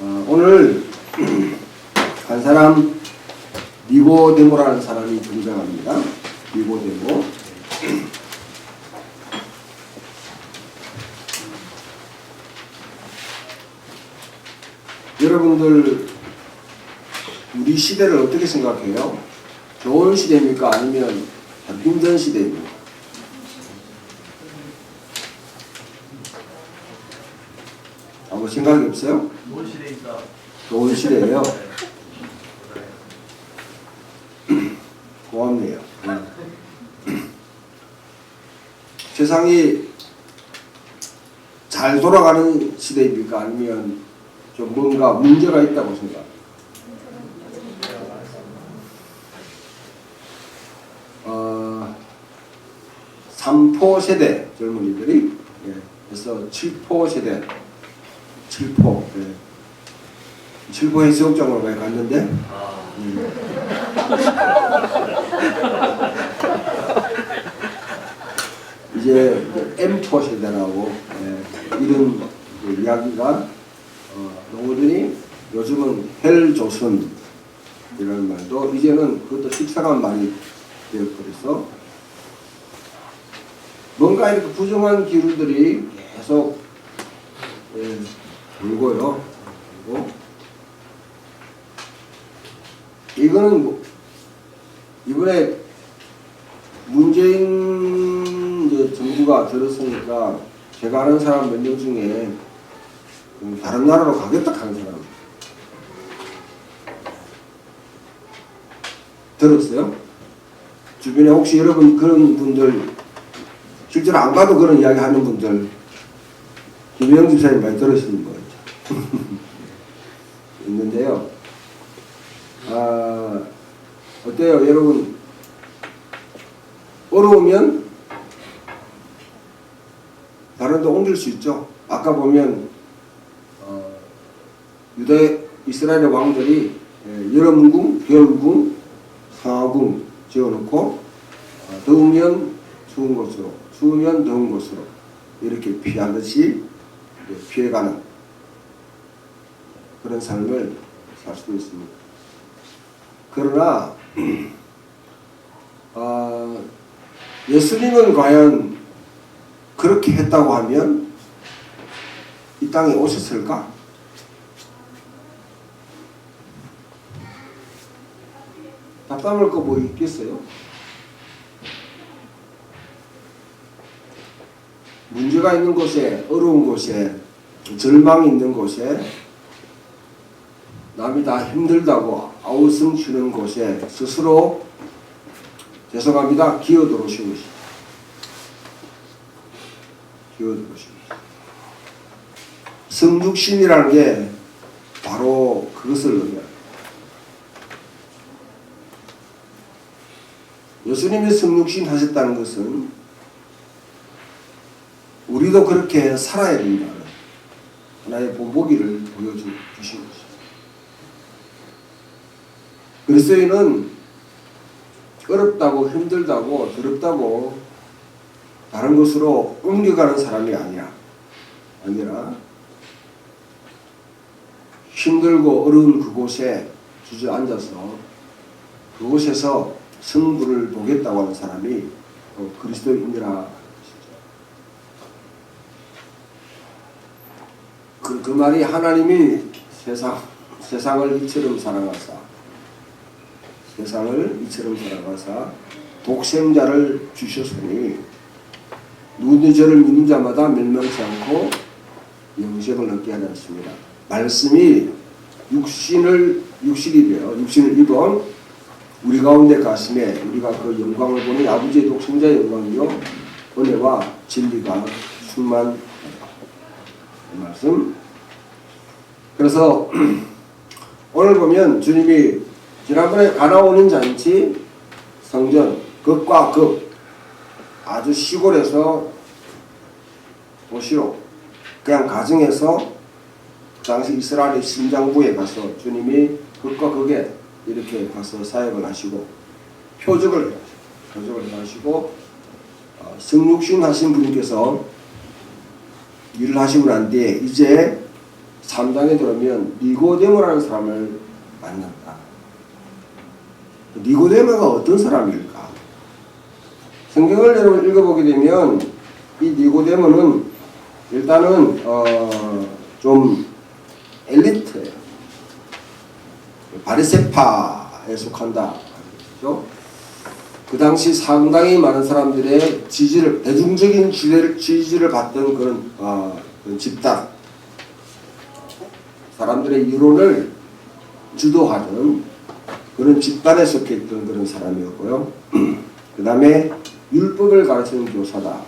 오늘 한 사람 니고데모라는 사람이 등장합니다. 니고데모. 여러분들 우리 시대를 어떻게 생각해요? 좋은 시대입니까? 아니면 힘든 시대입니까? 아무 생각이 없어요? 좋은 시대입니다. 좋은 시대예요. 고맙네요. 세상이 잘 돌아가는 시대입니까? 아니면 좀 뭔가 문제가 있다고 생각합니까? 삼포 세대 젊은이들이 그래서 7포 세대 7포 네. 7포 해수욕장으로 많이 갔는데 이제 M4 세대라고 이런 이야기가 나오더니 요즘은 헬조선 이런 말도 이제는 그것도 식상한 말이 되어버려서 뭔가 이렇게 부정한 기류들이 계속 돌고요. 그리고 이거는 뭐 이번에 문재인 이제 정부가 들었으니까 제가 아는 사람 몇 명 중에 다른 나라로 가겠다 하는 사람 들었어요? 주변에 혹시 여러분 그런 분들 실제로 안 가도 그런 이야기 하는 분들 김영 집사님 많이 들으시는 거 있죠. 있는데요. 어때요 여러분? 어려우면 다른 데 옮길 수 있죠. 아까 보면 유대 이스라엘의 왕들이 여름궁, 겨울궁, 상하궁 지어놓고 더우면 추운 곳으로, 추우면 더운 곳으로 이렇게 피하듯이 피해가는 그런 삶을 살 수도 있습니다. 그러나 예수님은 과연 그렇게 했다고 하면 이 땅에 오셨을까? 답답할 거 뭐 있겠어요? 문제가 있는 곳에, 어려운 곳에, 절망이 있는 곳에, 남이 다 힘들다고 아우성 치는 곳에 스스로 죄송합니다 기어들어오신 것입니다. 기어들어오신 것입니다. 성육신이라는 게 바로 그것을 의미합니다. 예수님이 성육신 하셨다는 것은 우리도 그렇게 살아야 된다는 하나의 본보기를 보여주신 것입니다. 그리스도인은 어렵다고 힘들다고 더럽다고 다른 곳으로 옮겨가는 사람이 아니라 힘들고 어려운 그곳에 주저앉아서 그곳에서 승부를 보겠다고 하는 사람이 그리스도인이라 그 말이 하나님이 세상을 이처럼 사랑하사 독생자를 주셨으니 누구든지 저를 믿는 자마다 멸망치 않고 영생을 얻게 하지 않습니다. 말씀이 육신이 되어 육신을 입어 우리 가운데 가슴에 우리가 그 영광을 보니 아버지의 독생자의 영광이요 은혜와 진리가 충만하다. 이 말씀. 그래서 오늘 보면 주님이 지난번에 가나 온인 잔치 성전 극과 극 아주 시골에서 도시로 그냥 가정에서 그 당시 이스라엘의 심장부에 가서 주님이 극과 극에 이렇게 가서 사역을 하시고 표적을 하시고 성육신 하신 분께서 일을 하시고 난 뒤에 이제 23장에 들어오면 니고데모라는 사람을 만난다. 니고데모가 어떤 사람일까? 성경을 여러분 읽어보게 되면 이 니고데모는 일단은 좀 엘리트예요. 바리새파에 속한다. 그렇죠? 그 당시 상당히 많은 사람들의 지지를, 대중적인 지지를 받던 그런 집단, 사람들의 이론을 주도하는 그런 집단에 속해 있던 그런 사람이었고요. 그 다음에 율법을 가르치는 교사다.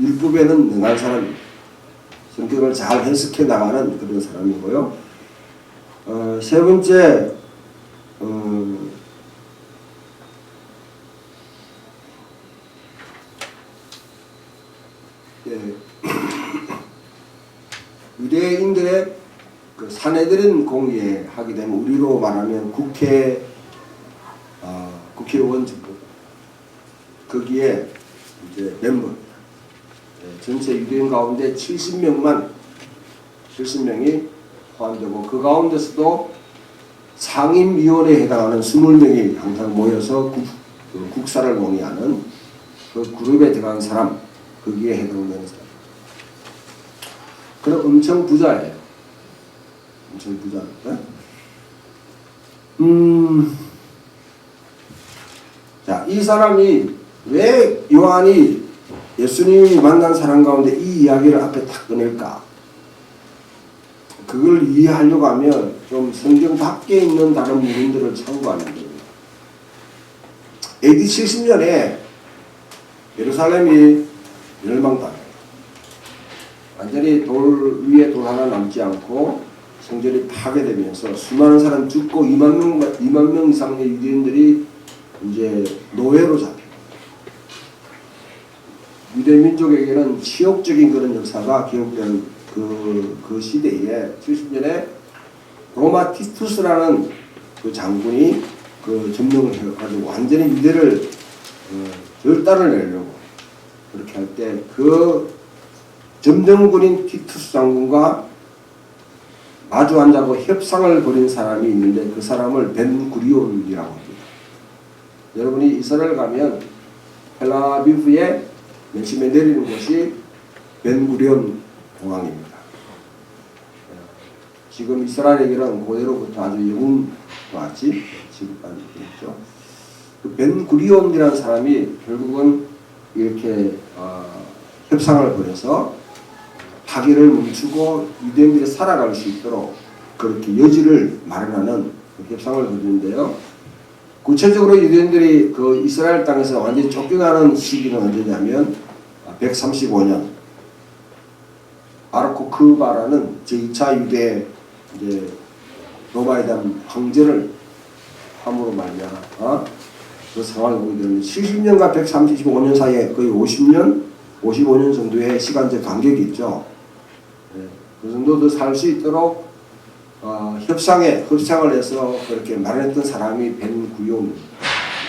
율법에는 능한 사람입니다. 성경을 잘 해석해 나가는 그런 사람이고요. 세 번째, 유대인들의 그 사내들인 공예 하게 되면 우리로 말하면 국회의원 정도 거기에 이제 멤버입니다. 전체 유대인 가운데 70명이 포함되고 그 가운데서도 상임위원회에 해당하는 20명이 항상 모여서 국사를 논의하는 그 그룹에 들어간 사람, 거기에 해당되는 사람. 그럼 엄청 부자예요. 엄청 부자인데. 자, 이 사람이 왜 요한이 예수님이 만난 사람 가운데 이 이야기를 앞에 딱 꺼낼까? 그걸 이해하려고 하면 좀 성경 밖에 있는 다른 문헌들을 참고하는 거예요. AD 70년에 예루살렘이 멸망당해요. 완전히 돌 위에 돌 하나 남지 않고 성전이 파괴되면서 수많은 사람 죽고 2만 명 이상의 유대인들이 이제 노예로 잡혀요. 유대 민족에게는 치욕적인 그런 역사가 기록되는 그 시대에 70년에 로마 티투스라는 그 장군이 그 점령을 해가지고 완전히 유대를 절단을 내려고 그렇게 할 때 그 점령군인 티투스 장군과 마주 앉아고 협상을 벌인 사람이 있는데 그 사람을 벤구리온이라고 합니다. 여러분이 이스라엘 가면 텔아비브에 맨 처음에 내리는 곳이 벤구리온 공항입니다. 지금 이스라엘에게는 고대로부터 아주 영웅같이 지금까지 있죠. 그 벤구리온이라는 사람이 결국은 이렇게 협상을 벌여서 파괴를 멈추고 유대인들이 살아갈 수 있도록 그렇게 여지를 마련하는 그 협상을 벌이는데요. 구체적으로 유대인들이 그 이스라엘 땅에서 완전히 쫓겨나는 시기는 언제냐면 135년 바르코크바라는 제2차 유대 이제 로마에 대한 황제를 함으로 말미암아 그 상황을 보게 되는 70년과 135년 사이에 거의 55년 정도의 시간적 간격이 있죠. 그 정도 더 살 수 있도록 협상을 해서 그렇게 마련했던 사람이 벤구리온,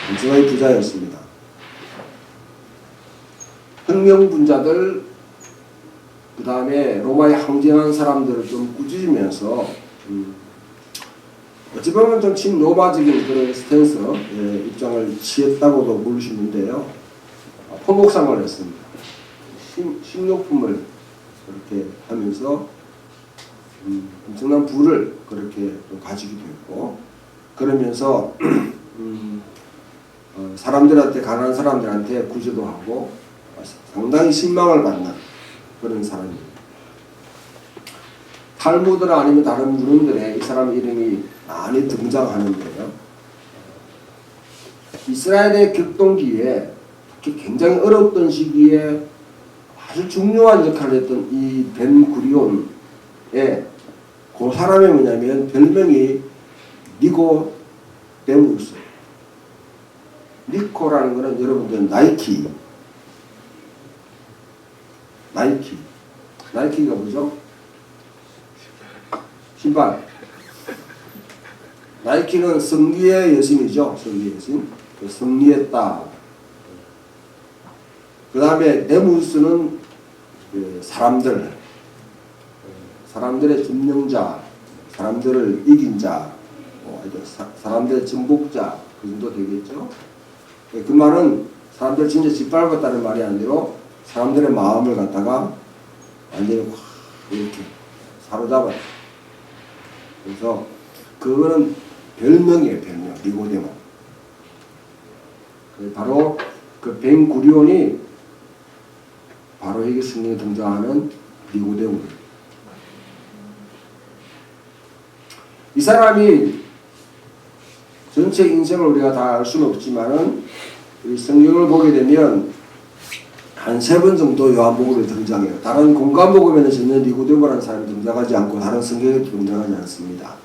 엄청나게 부자였습니다. 혁명분자들, 그 다음에 로마에 항쟁한 사람들을 좀 꾸짖으면서 어찌 보면 좀 친로마적인 그런 스탠스 입장을 취했다고도 볼 수 있는데요. 포목상을 했습니다. 식료품을 그렇게 하면서 엄청난 부를 그렇게 가지기도 했고, 그러면서 사람들한테, 가난한 사람들한테 구제도 하고 상당히 신망을 받는 그런 사람입니다. 탈무드나 아니면 다른 문헌들에 이 사람 이름이 많이 등장하는데요. 이스라엘의 격동기에 특히 굉장히 어려웠던 시기에 아주 중요한 역할을 했던 이 벤구리온의 그 사람이 뭐냐면 별명이 니고데무스. 니코라는 거는 여러분들 나이키가 뭐죠? 신발. 나이키는 승리의 여신이죠. 승리의 여신. 승리했다. 사람들의 점령자, 사람들을 이긴 자, 사람들의 정복자 그 정도 되겠죠. 그 말은 사람들 진짜 짓밟았다는 말이 아니라 사람들의 마음을 갖다가 완전히 확 이렇게 사로잡아요. 그래서 그거는 별명이에요, 별명. 니고데모. 바로 그 벤구리온이 바로 여기 성경에 등장하는 니고데모입니다. 이 사람이 전체 인생을 우리가 다 알 수는 없지만은 이 성경을 보게 되면 한 3번 정도 요한복음에 등장해요. 다른 공간복음에는 전혀 니고데모라는 사람이 등장하지 않고 다른 성경에 등장하지 않습니다.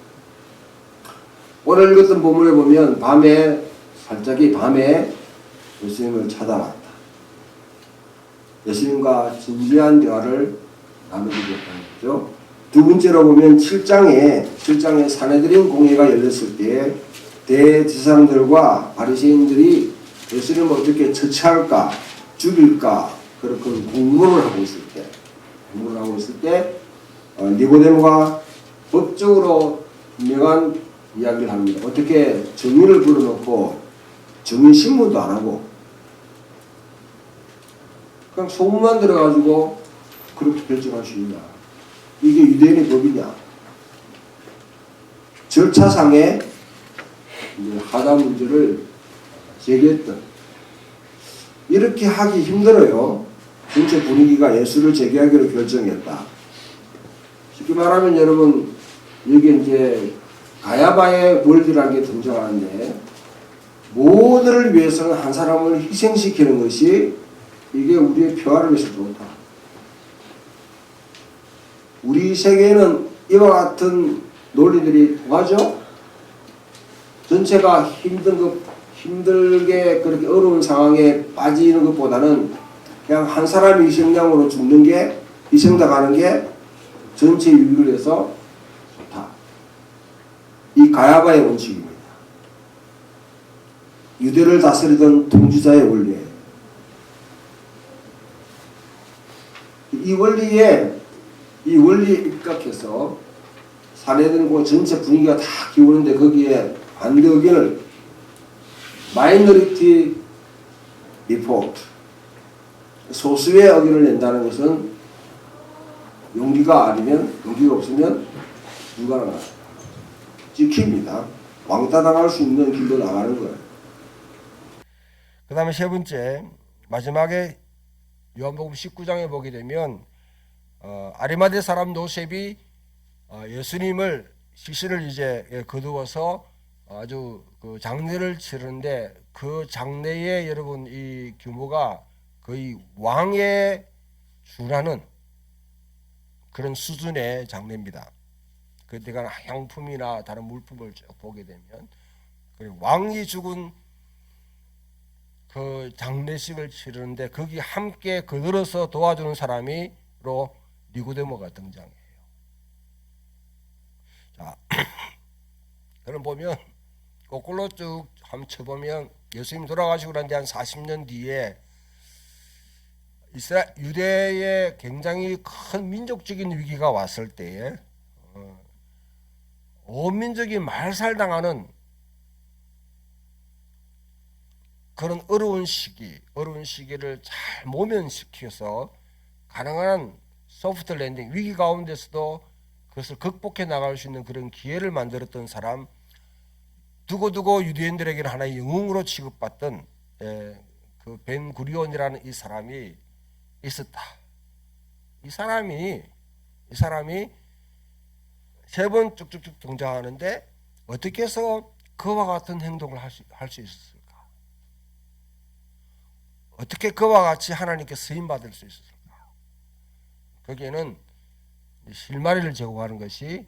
오늘 읽었던 본문에 보면 살짝이 밤에 예수님을 찾아왔다. 예수님과 진지한 대화를 나누게 됐다는 거죠. 두 번째로 보면 7장에 사내들인 공회가 열렸을 때 대제사장들과 바리새인들이 예수님을 어떻게 처치할까, 죽일까 그렇게 공모를 하고 있을 때 니고데모가 법적으로 분명한 이야기를 합니다. 어떻게 증인을 불러놓고 증인 신문도 안 하고 그냥 소문만 들어가지고 그렇게 결정할 수 있냐? 이게 유대인의 법이냐? 절차상의 하다 문제를 제기했던. 이렇게 하기 힘들어요. 전체 분위기가 예수를 제기하기로 결정했다. 쉽게 말하면 여러분 여기 이제 가야바의 원리라는 게 등장하는데 모두를 위해서는 한 사람을 희생시키는 것이 이게 우리의 평화를 위해서 좋다. 우리 세계에는 이와 같은 논리들이 통하죠? 전체가 힘들게 그렇게 어려운 상황에 빠지는 것보다는 그냥 한 사람이 희생양으로 죽는 게, 희생당하는 게 전체 유익을 위해서 좋다. 이 가야바의 원칙입니다. 유대를 다스리던 통치자의 원리예요. 이 원리에 입각해서 사내들과 전체 분위기가 다 기우는데 거기에 반대 의견을 마이너리티 리포트, 소수의 의견을 낸다는 것은 용기가 없으면 불가능합니다. 찍힙니다. 왕따 당할 수 있는 길로 나가는 거예요. 그 다음에 세 번째, 마지막에 요한복음 19장에 보게 되면 아리마대 사람 요셉이 예수님을 시신을 이제 거두어서 아주 그 장례를 치르는데 그 장례의 여러분 이 규모가 거의 왕에 준하는 그런 수준의 장례입니다. 그때가 향품이나 다른 물품을 보게 되면 왕이 죽은 그 장례식을 치르는데 거기 함께 거들어서 도와주는 사람이로 니고데모가 등장해요. 자, 그럼 보면 거꾸로 쭉 한번 쳐보면 예수님 돌아가시고 난 뒤 한 40년 뒤에 유대에 굉장히 큰 민족적인 위기가 왔을 때에 온 민족이 말살당하는 그런 어려운 시기를 잘 모면시켜서 가능한 소프트 랜딩, 위기 가운데서도 그것을 극복해 나갈 수 있는 그런 기회를 만들었던 사람, 두고두고 유대인들에게는 하나의 영웅으로 취급받던 그 벤구리온이라는 이 사람이 있었다. 이 사람이 세 번 쭉쭉쭉 등장하는데 어떻게 해서 그와 같은 행동을 할 수 있었을까? 어떻게 그와 같이 하나님께 쓰임받을 수 있었을까? 거기에는 실마리를 제공하는 것이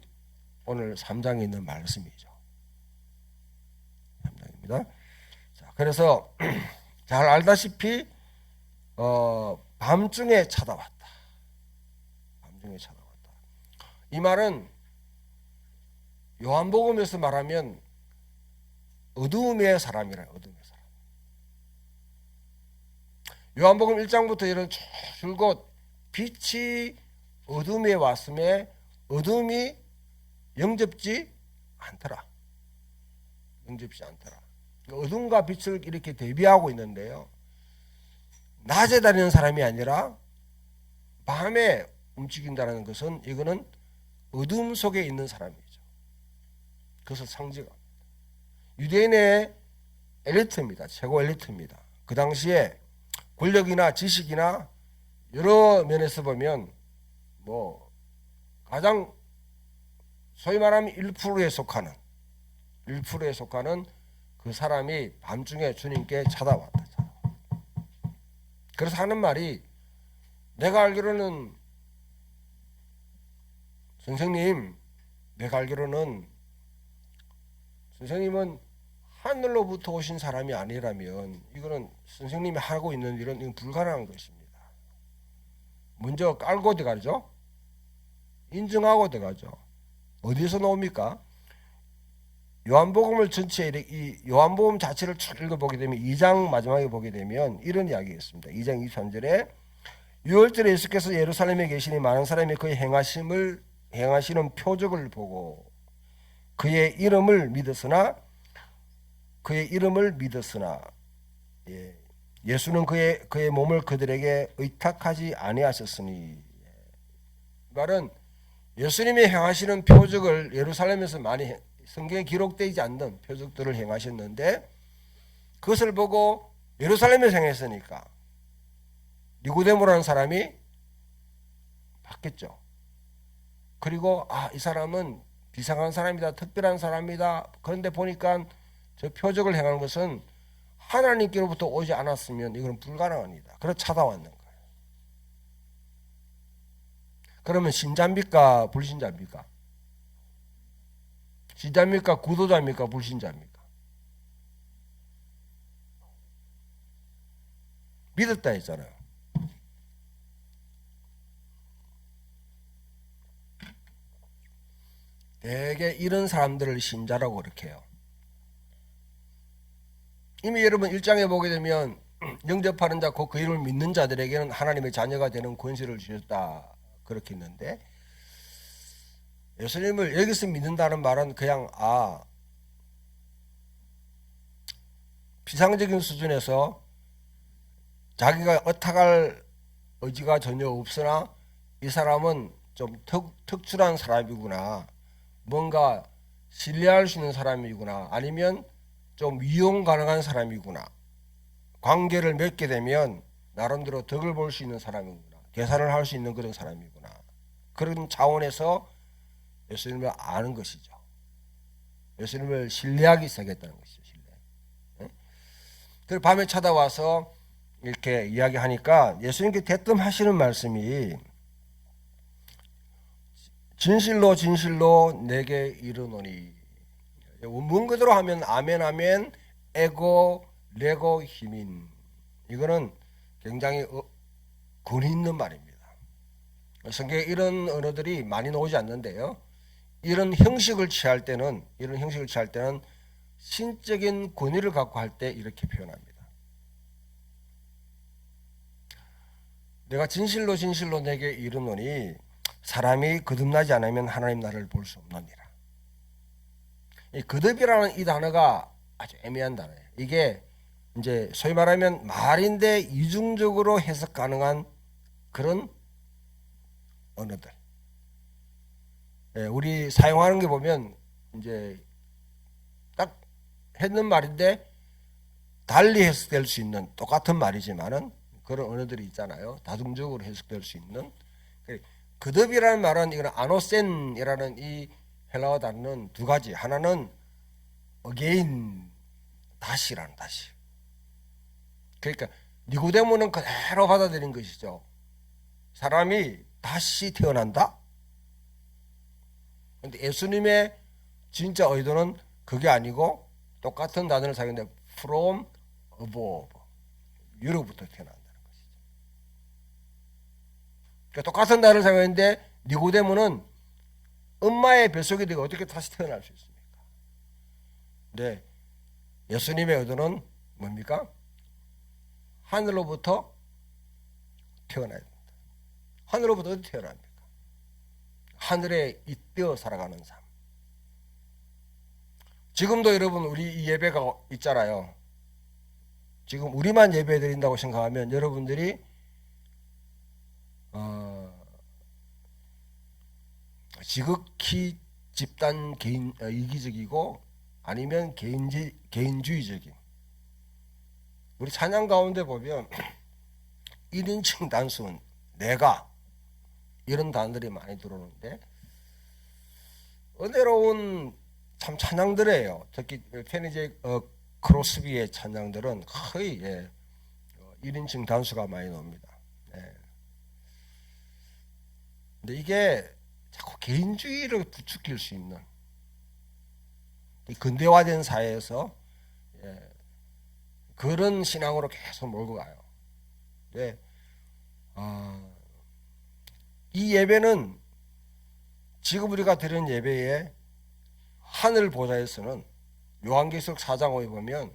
오늘 3장에 있는 말씀이죠. 3장입니다. 자, 그래서 잘 알다시피 밤중에 찾아왔다. 이 말은 요한복음에서 말하면 어두움의 사람이라. 어두움의 사람. 요한복음 1장부터 이런 줄곧 빛이 어둠에 왔음에 어둠이 영접지 않더라. 영접지 않더라. 어둠과 빛을 이렇게 대비하고 있는데요. 낮에 다니는 사람이 아니라 밤에 움직인다는 것은 이거는 어둠 속에 있는 사람이죠. 그것을 상징합니다. 유대인의 엘리트입니다. 최고 엘리트입니다. 그 당시에 권력이나 지식이나 여러 면에서 보면 뭐 가장 소위 말하면 1%에 속하는 그 사람이 밤중에 주님께 찾아왔다. 그래서 하는 말이, 내가 알기로는 선생님, 내가 알기로는 선생님은 하늘로부터 오신 사람이 아니라면 이거는 선생님이 하고 있는 일은 이건 불가능한 것입니다. 먼저 깔고 들어가죠. 인정하고 들어가죠. 어디서 나옵니까? 요한복음을 전체 이 요한복음 자체를 쭉 읽어보게 되면 2장 마지막에 보게 되면 이런 이야기가 있습니다. 2장 23절에 유월절에 예수께서 예루살렘에 계시니 많은 사람이 그의 행하시는 표적을 보고 그의 이름을 믿었으나 예수는 그의 몸을 그들에게 의탁하지 아니하셨으니, 말은 예수님이 행하시는 표적을 예루살렘에서 많이 성경에 기록되지 않는 표적들을 행하셨는데 그것을 보고 예루살렘에서 행했으니까 니고데모라는 사람이 봤겠죠. 그리고 이 사람은 비상한 사람이다, 특별한 사람이다. 그런데 보니까 저 표적을 행하는 것은 하나님께로부터 오지 않았으면 이건 불가능합니다. 그래서 찾아왔는 거예요. 그러면 신자입니까? 불신자입니까? 신자입니까? 구도자입니까? 불신자입니까? 믿었다 했잖아요. 대개 이런 사람들을 신자라고 그렇게 해요. 이미 여러분 1장에 보게 되면 영접하는 자 곧 그 이름을 믿는 자들에게는 하나님의 자녀가 되는 권세를 주셨다 그렇게 했는데, 예수님을 여기서 믿는다는 말은 그냥 피상적인 수준에서 자기가 의탁할 의지가 전혀 없으나 이 사람은 좀 특출한 사람이구나, 뭔가 신뢰할 수 있는 사람이구나, 아니면 좀 이용 가능한 사람이구나, 관계를 맺게 되면 나름대로 덕을 볼 수 있는 사람이구나, 계산을 할 수 있는 그런 사람이구나, 그런 차원에서 예수님을 아는 것이죠. 예수님을 신뢰하기 시작했다는 것이죠. 신뢰. 그리고 밤에 찾아와서 이렇게 이야기하니까 예수님께 대뜸 하시는 말씀이, 진실로 진실로 내게 이르노니, 원문 그대로 하면 아멘 아멘 에고 레고 히민, 이거는 굉장히 권위 있는 말입니다. 성경에 이런 언어들이 많이 나오지 않는데요, 이런 형식을 취할 때는 신적인 권위를 갖고 할 때 이렇게 표현합니다. 내가 진실로 진실로 내게 이르노니 사람이 거듭나지 않으면 하나님 나라를 볼 수 없느니라. 이 거듭이라는 이 단어가 아주 애매한 단어예요. 이게 이제 소위 말하면 말인데 이중적으로 해석 가능한 그런 언어들. 우리 사용하는 게 보면 이제 딱 했는 말인데 달리 해석될 수 있는 똑같은 말이지만은 그런 언어들이 있잖아요. 다중적으로 해석될 수 있는. 거듭이라는 말은 이거는 아노센이라는 이 헬라어 단어는 두 가지. 하나는 again, 다시라는 다시. 그러니까 니고데모는 그대로 받아들인 것이죠. 사람이 다시 태어난다? 근데 예수님의 진짜 의도는 그게 아니고 똑같은 단어를 사용했는데 from above, 위로부터 태어난다는 것이죠. 그러니까 똑같은 단어를 사용했는데 니고데모는 엄마의 뱃속에 내가 어떻게 다시 태어날 수 있습니까? 근데 예수님의 의도는 뭡니까? 하늘로부터 태어나야 됩니다. 하늘로부터 어디 태어납니까? 하늘에 잇대어 살아가는 삶. 지금도 여러분 우리 이 예배가 있잖아요. 지금 우리만 예배 드린다고 생각하면 여러분들이 지극히 집단 개인 이기적이고 아니면 개인주의적인. 우리 찬양 가운데 보면 1인칭 단수는 내가 이런 단어들이 많이 들어오는데 은혜로운 참 찬양들이에요. 특히 케니제 크로스비의 찬양들은 거의 1인칭 단수가 많이 나옵니다. 근데 이게 자꾸 개인주의를 부추길 수 있는 이 근대화된 사회에서 그런 신앙으로 계속 몰고 가요. 이 예배는 지금 우리가 드리는 예배에 하늘 보좌에서는 요한계시록 4장에 보면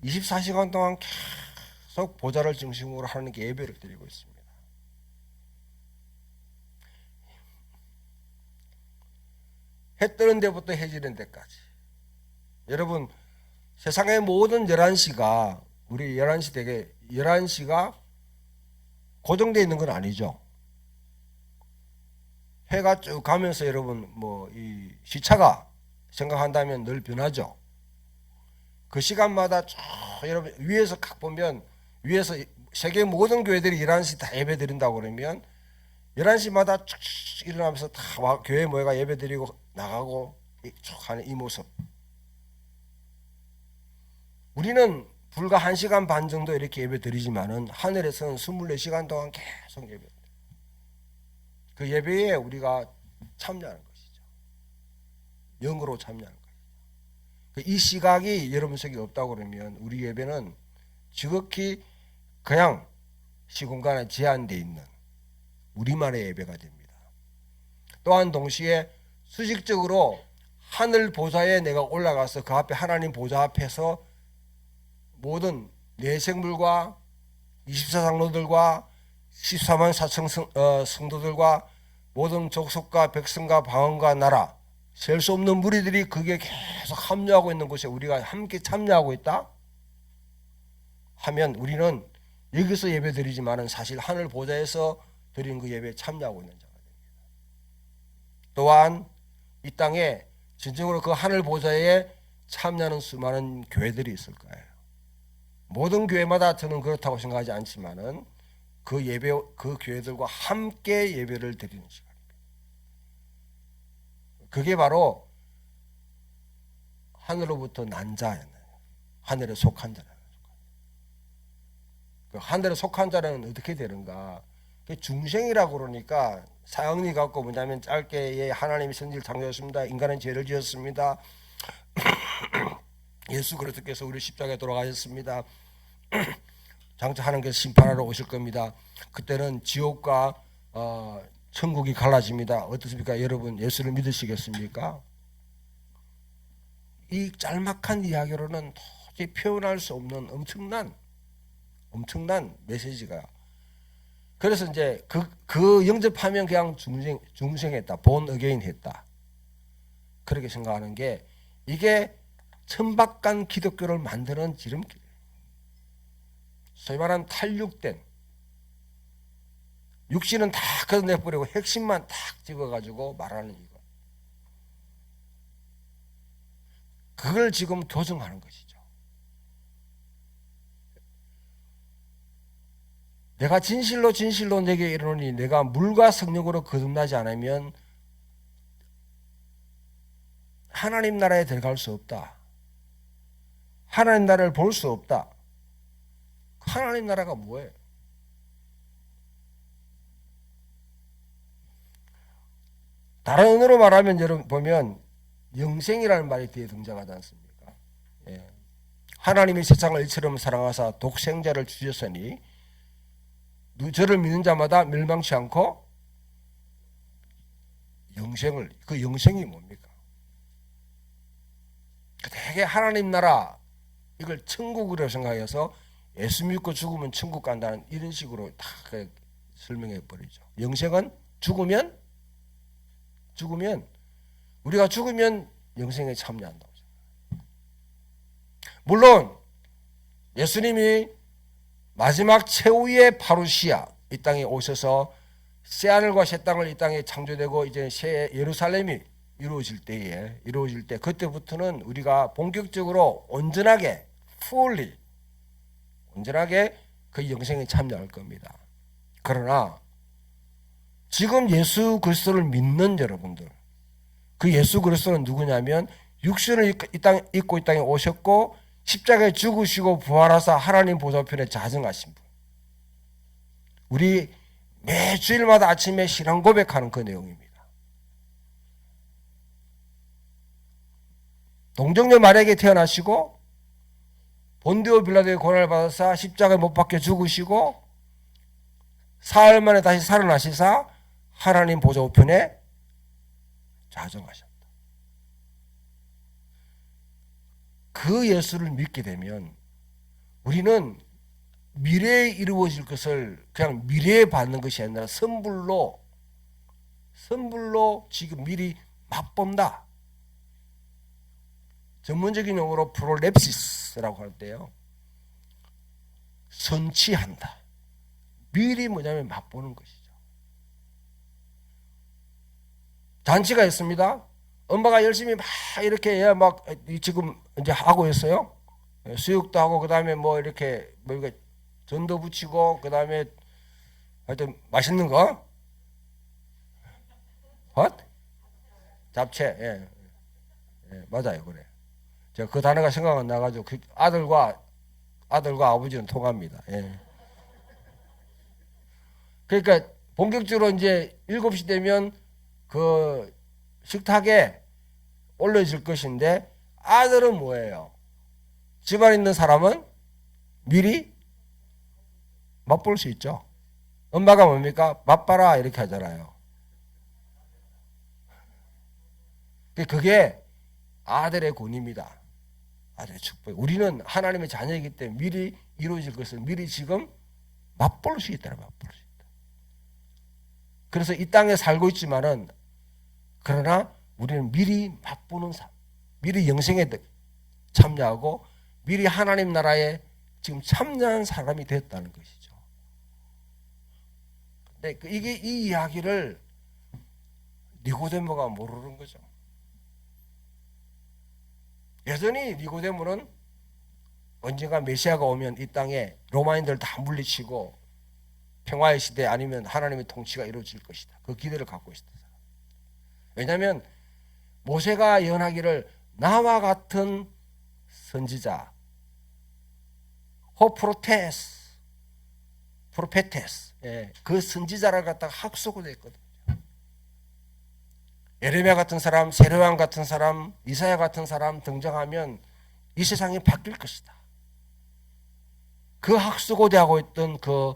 24시간 동안 계속 보좌를 중심으로 하나님께 예배를 드리고 있습니다. 해 뜨는 데부터 해 지는 데까지. 여러분 세상의 모든 11시가 우리 11시 되게 11시가 고정되어 있는 건 아니죠. 해가 쭉 가면서 여러분 이 시차가 생각한다면 늘 변하죠. 그 시간마다 쭉 여러분 위에서 각 보면 위에서 세계 모든 교회들이 11시 다 예배 드린다고 그러면 11시마다 쭉 일어나면서 다 교회 모여가 예배 드리고 나가고 쭉 하는 이 모습. 우리는 불과 1시간 반 정도 이렇게 예배 드리지만은 하늘에서는 24시간 동안 계속 예배. 그 예배에 우리가 참여하는 것이죠. 영으로 참여하는 것이죠. 이 시각이 여러분 속에 없다고 그러면 우리 예배는 지극히 그냥 시공간에 제한되어 있는 우리만의 예배가 됩니다. 또한 동시에 수직적으로 하늘 보좌에 내가 올라가서 그 앞에 하나님 보좌 앞에서 모든 내생물과 24장로들과 14만 4천 성도들과 모든 족속과 백성과 방언과 나라 셀 수 없는 무리들이 그게 계속 합류하고 있는 곳에 우리가 함께 참여하고 있다 하면 우리는 여기서 예배 드리지만은 사실 하늘 보좌에서 드리는 그 예배에 참여하고 있는 자가 됩니다. 또한 이 땅에 진정으로 그 하늘 보좌에 참여하는 수많은 교회들이 있을 거예요. 모든 교회마다 저는 그렇다고 생각하지 않지만은 그 예배, 그 교회들과 함께 예배를 드리는 시간입니다. 그게 바로 하늘로부터 난 자였나요? 하늘에 속한 자라는 그 하늘에 속한 자는 어떻게 되는가? 중생이라고 그러니까 사형리 갖고 뭐냐면 짧게 하나님이 선지를 창조했습니다. 인간은 죄를 지었습니다. 예수 그리스도께서 우리 십자가에 돌아가셨습니다. 장차 하나님께서 심판하러 오실 겁니다. 그때는 지옥과 천국이 갈라집니다. 어떻습니까? 여러분 예수를 믿으시겠습니까? 이 짤막한 이야기로는 도저히 표현할 수 없는 엄청난 메시지가. 그래서 이제 그 영접하면 그냥 중생했다, 본 어게인 했다. 그렇게 생각하는 게 이게 천박한 기독교를 만드는 지름길. 소위 말하는 탈육된 육신은 다 걷어내버리고 핵심만 탁 집어가지고 말하는 이거. 그걸 지금 교정하는 것이죠. 내가 진실로 내게 이르노니 내가 물과 성령으로 거듭나지 않으면 하나님 나라에 들어갈 수 없다. 하나님 나라를 볼 수 없다. 하나님 나라가 뭐예요? 다른 언어로 말하면 여러분 보면 영생이라는 말이 뒤에 등장하지 않습니까? 예. 하나님이 세상을 이처럼 사랑하사 독생자를 주셨으니 저를 믿는 자마다 멸망치 않고 영생을, 그 영생이 뭡니까? 되게 하나님 나라 이걸 천국으로 생각해서 예수 믿고 죽으면 천국 간다는 이런 식으로 다 설명해 버리죠. 영생은 죽으면 우리가 죽으면 영생에 참여한다고. 물론 예수님이 마지막 최후의 파루시아 이 땅에 오셔서 새하늘과 새 땅을 이 땅에 창조되고 이제 새 예루살렘이 이루어질 때 그때부터는 우리가 본격적으로 온전하게 온전하게 그 영생에 참여할 겁니다. 그러나 지금 예수 그리스도를 믿는 여러분들, 그 예수 그리스도는 누구냐면 육신을 입고 이 땅에 오셨고 십자가에 죽으시고 부활하사 하나님 보좌편에 자정하신 분. 우리 매 주일마다 아침에 신앙 고백하는 그 내용입니다. 동정녀 마리아에게 태어나시고 본디오 빌라도의 고난을 받아서 십자가에 못 박혀 죽으시고 사흘 만에 다시 살아나시사 하나님 보좌 우편에 자정하셨다. 그 예수를 믿게 되면 우리는 미래에 이루어질 것을 그냥 미래에 받는 것이 아니라 선불로 지금 미리 맛본다. 전문적인 용어로 프롤랩시스라고 할 때요. 선취한다. 미리 뭐냐면 맛보는 것이죠. 잔치가 있습니다. 엄마가 열심히 막 이렇게 막 지금 이제 하고 있어요. 수육도 하고 그다음에 뭐 이렇게 뭐 이거 전도 붙이고 그다음에 하여튼 맛있는 거. 잡채. 예, 맞아요, 그래. 제가 그 단어가 생각 안 나가지고 그 아들과 아버지는 통합니다. 예. 그러니까 본격적으로 이제 7시 되면 그 식탁에 올려질 것인데 아들은 뭐예요? 집안에 있는 사람은 미리 맛볼 수 있죠. 엄마가 뭡니까? 맛봐라 이렇게 하잖아요. 그게 아들의 권위입니다. 아들의 축복. 우리는 하나님의 자녀이기 때문에 미리 이루어질 것을 미리 지금 맛볼 수 있다. 맛볼 수 있다. 그래서 이 땅에 살고 있지만은 그러나 우리는 미리 맛보는 삶, 미리 영생에 참여하고 미리 하나님 나라에 지금 참여한 사람이 됐다는 것이죠. 근데 이게 이 이야기를 니고데모가 모르는 거죠. 여전히 니고데모는 언젠가 메시아가 오면 이 땅에 로마인들 다 물리치고 평화의 시대 아니면 하나님의 통치가 이루어질 것이다. 그 기대를 갖고 있었다. 왜냐하면 모세가 예언하기를 나와 같은 선지자 프로페테스 그 선지자를 갖다가 학수고 됐거든요. 예레미야 같은 사람, 세례요한 같은 사람, 이사야 같은 사람 등장하면 이 세상이 바뀔 것이다. 그 학수고대하고 있던 그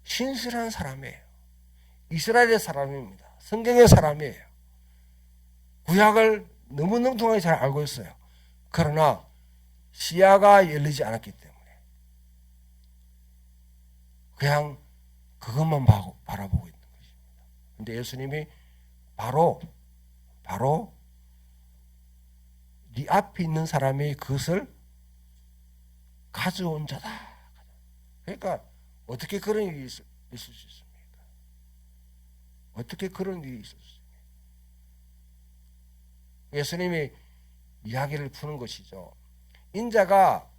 신실한 사람이에요. 이스라엘의 사람입니다. 성경의 사람이에요. 구약을 너무 능통하게 잘 알고 있어요. 그러나 시야가 열리지 않았기 때문에 그냥 그것만 바라보고 있는 것입니다. 그런데 예수님이 바로 네 앞에 있는 사람이 그것을 가져온 자다. 그러니까 어떻게 그런 일이 있을 수 있습니까? 어떻게 그런 일이 있을 수 있습니까? 예수님이 이야기를 푸는 것이죠. 인자가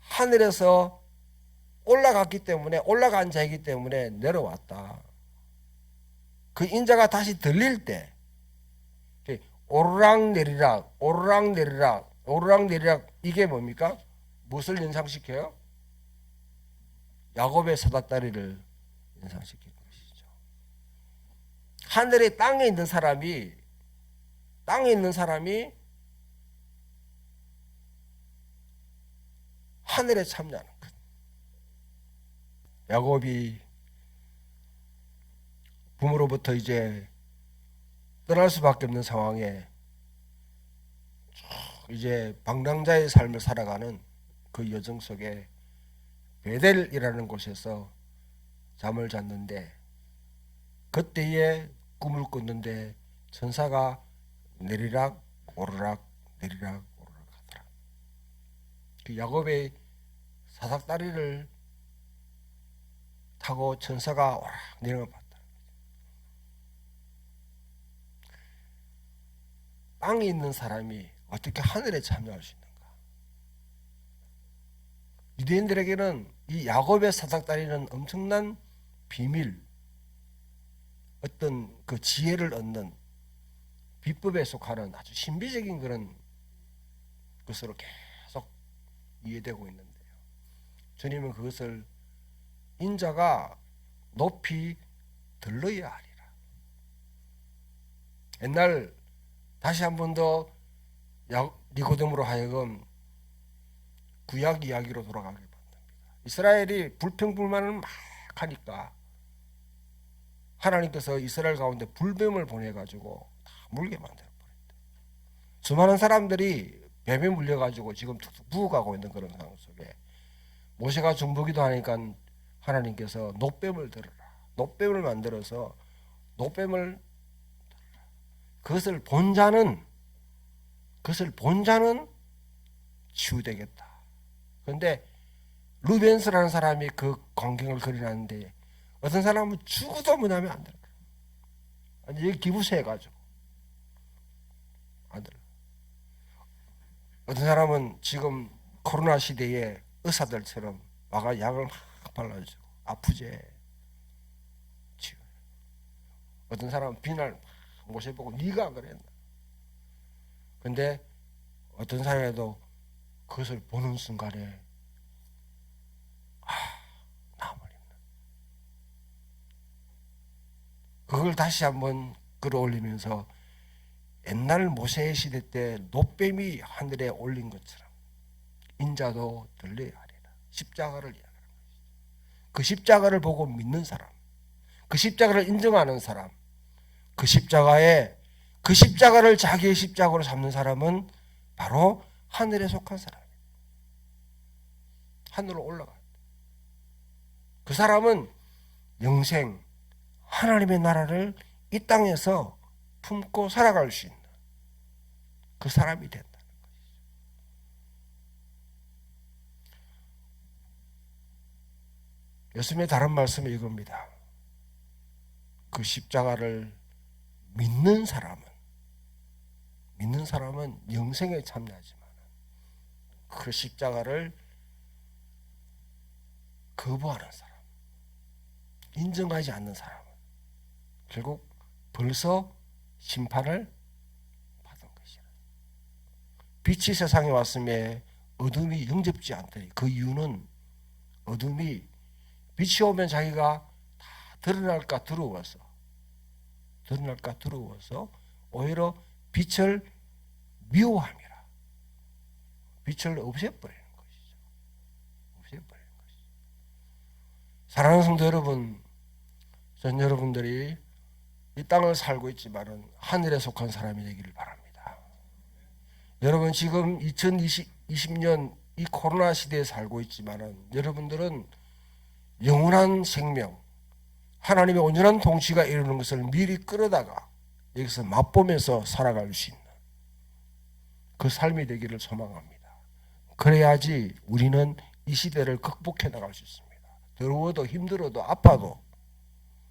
하늘에서 올라갔기 때문에 올라간 자이기 때문에 내려왔다. 그 인자가 다시 들릴 때 오르락내리락 이게 뭡니까? 무엇을 연상시켜요? 야곱의 사닥다리를 연상시키는 것이죠. 하늘에 땅에 있는 사람이 하늘에 참여하는 것. 야곱이 부모로부터 이제 떠날 수밖에 없는 상황에 이제 방랑자의 삶을 살아가는 그 여정 속에 베델이라는 곳에서 잠을 잤는데 그때에 꿈을 꿨는데 천사가 내리락 오르락 내리락 오르락 하더라. 그 야곱의 사닥다리를 타고 천사가 오락 내리락 봤다. 땅에 있는 사람이 어떻게 하늘에 참여할 수 있는가? 유대인들에게는 이 야곱의 사닥다리는 엄청난 비밀, 어떤 그 지혜를 얻는 비법에 속하는 아주 신비적인 그런 것으로 계속 이해되고 있는데요. 주님은 그것을 인자가 높이 들러야 하리라. 옛날 다시 한 번 더 니고데모로 하여금 구약 이야기로 돌아가게 만듭니다. 이스라엘이 불평불만을 막 하니까 하나님께서 이스라엘 가운데 불뱀을 보내가지고 다 물게 만들어버렸대. 수많은 사람들이 뱀에 물려가지고 지금 툭툭 부어가고 있는 그런 상황 속에 모세가 중보기도 하니까 하나님께서 노뱀을 들어라. 노뱀을 만들어서 노뱀을 그것을 본 자는 치유되겠다. 그런데 루벤스라는 사람이 그 광경을 그려놨는데 어떤 사람은 죽어도 뭐냐면 안 들어. 여기 기부세해가지고 안 들어. 어떤 사람은 지금 코로나 시대에 의사들처럼 와가 약을 막 발라주고 아프제 치유. 어떤 사람은 비날 막 모셔보고 네가 그랬나. 근데 어떤 사람에도 그것을 보는 순간에 나버린다. 그걸 다시 한번 끌어올리면서 옛날 모세의 시대 때 노뱀이 하늘에 올린 것처럼 인자도 들려야 하리라. 십자가를 이야기하는 것이죠. 그 십자가를 보고 믿는 사람, 그 십자가를 인정하는 사람, 그 십자가를 자기의 십자가로 삼는 사람은 바로 하늘에 속한 사람이에요. 하늘로 올라가. 그 사람은 영생, 하나님의 나라를 이 땅에서 품고 살아갈 수 있는 그 사람이 된다는 것이죠. 예수님의 다른 말씀이 이겁니다. 그 십자가를 믿는 사람은 영생에 참여하지만 그 십자가를 거부하는 사람, 인정하지 않는 사람은 결국 벌써 심판을 받은 것이라. 빛이 세상에 왔음에 어둠이 영접지 않더니 그 이유는 어둠이 빛이 오면 자기가 다 드러날까 두려워서 오히려 빛을 미워함이라. 빛을 없애버리는 것이죠. 사랑하는 성도 여러분, 전 여러분들이 이 땅을 살고 있지만은 하늘에 속한 사람이 되기를 바랍니다. 여러분 지금 2020년 이 코로나 시대에 살고 있지만은 여러분들은 영원한 생명, 하나님의 온전한 통치가 이루는 것을 미리 끌어다가 여기서 맛보면서 살아갈 수 있는 그 삶이 되기를 소망합니다. 그래야지 우리는 이 시대를 극복해 나갈 수 있습니다. 더러워도 힘들어도 아파도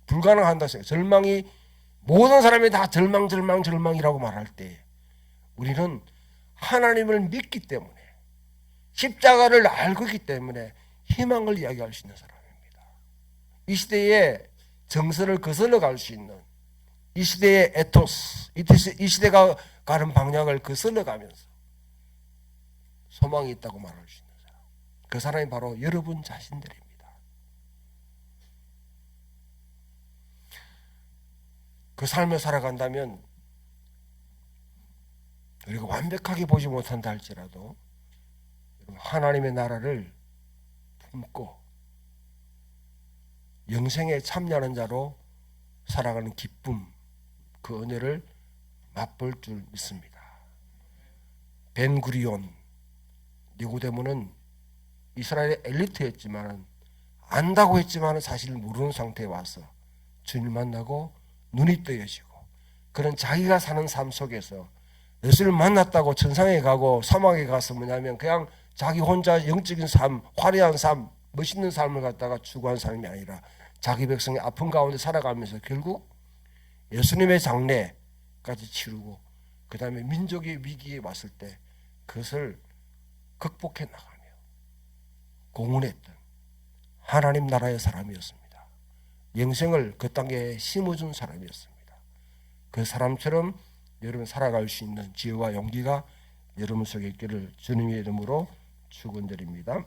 불가능한다 생각. 절망이 모든 사람이 다 절망이라고 말할 때 우리는 하나님을 믿기 때문에 십자가를 알고 있기 때문에 희망을 이야기할 수 있는 사람입니다. 이 시대에 정서를 거슬러 갈 수 있는 이 시대의 에토스, 이 시대가 가는 방향을 거슬러 가면서 소망이 있다고 말할 수 있는 사람, 그 사람이 바로 여러분 자신들입니다. 그 삶을 살아간다면 우리가 완벽하게 보지 못한다 할지라도 하나님의 나라를 품고 영생에 참여하는 자로 살아가는 기쁨, 그 은혜를 맛볼 줄 믿습니다. 벤구리온, 니고데모는 이스라엘의 엘리트였지만 안다고 했지만 사실 모르는 상태에 와서 주님을 만나고 눈이 뜨여지고 그런 자기가 사는 삶 속에서 예수를 만났다고 천상에 가고 사막에 가서 뭐냐면 그냥 자기 혼자 영적인 삶, 화려한 삶, 멋있는 삶을 갖다가 추구한 삶이 아니라 자기 백성의 아픈 가운데 살아가면서 결국 예수님의 장례까지 치르고 그 다음에 민족의 위기에 왔을 때 그것을 극복해 나가며 공헌했던 하나님 나라의 사람이었습니다. 영생을 그 땅에 심어준 사람이었습니다. 그 사람처럼 여러분 살아갈 수 있는 지혜와 용기가 여러분 속에 있기를 주님의 이름으로 축원드립니다.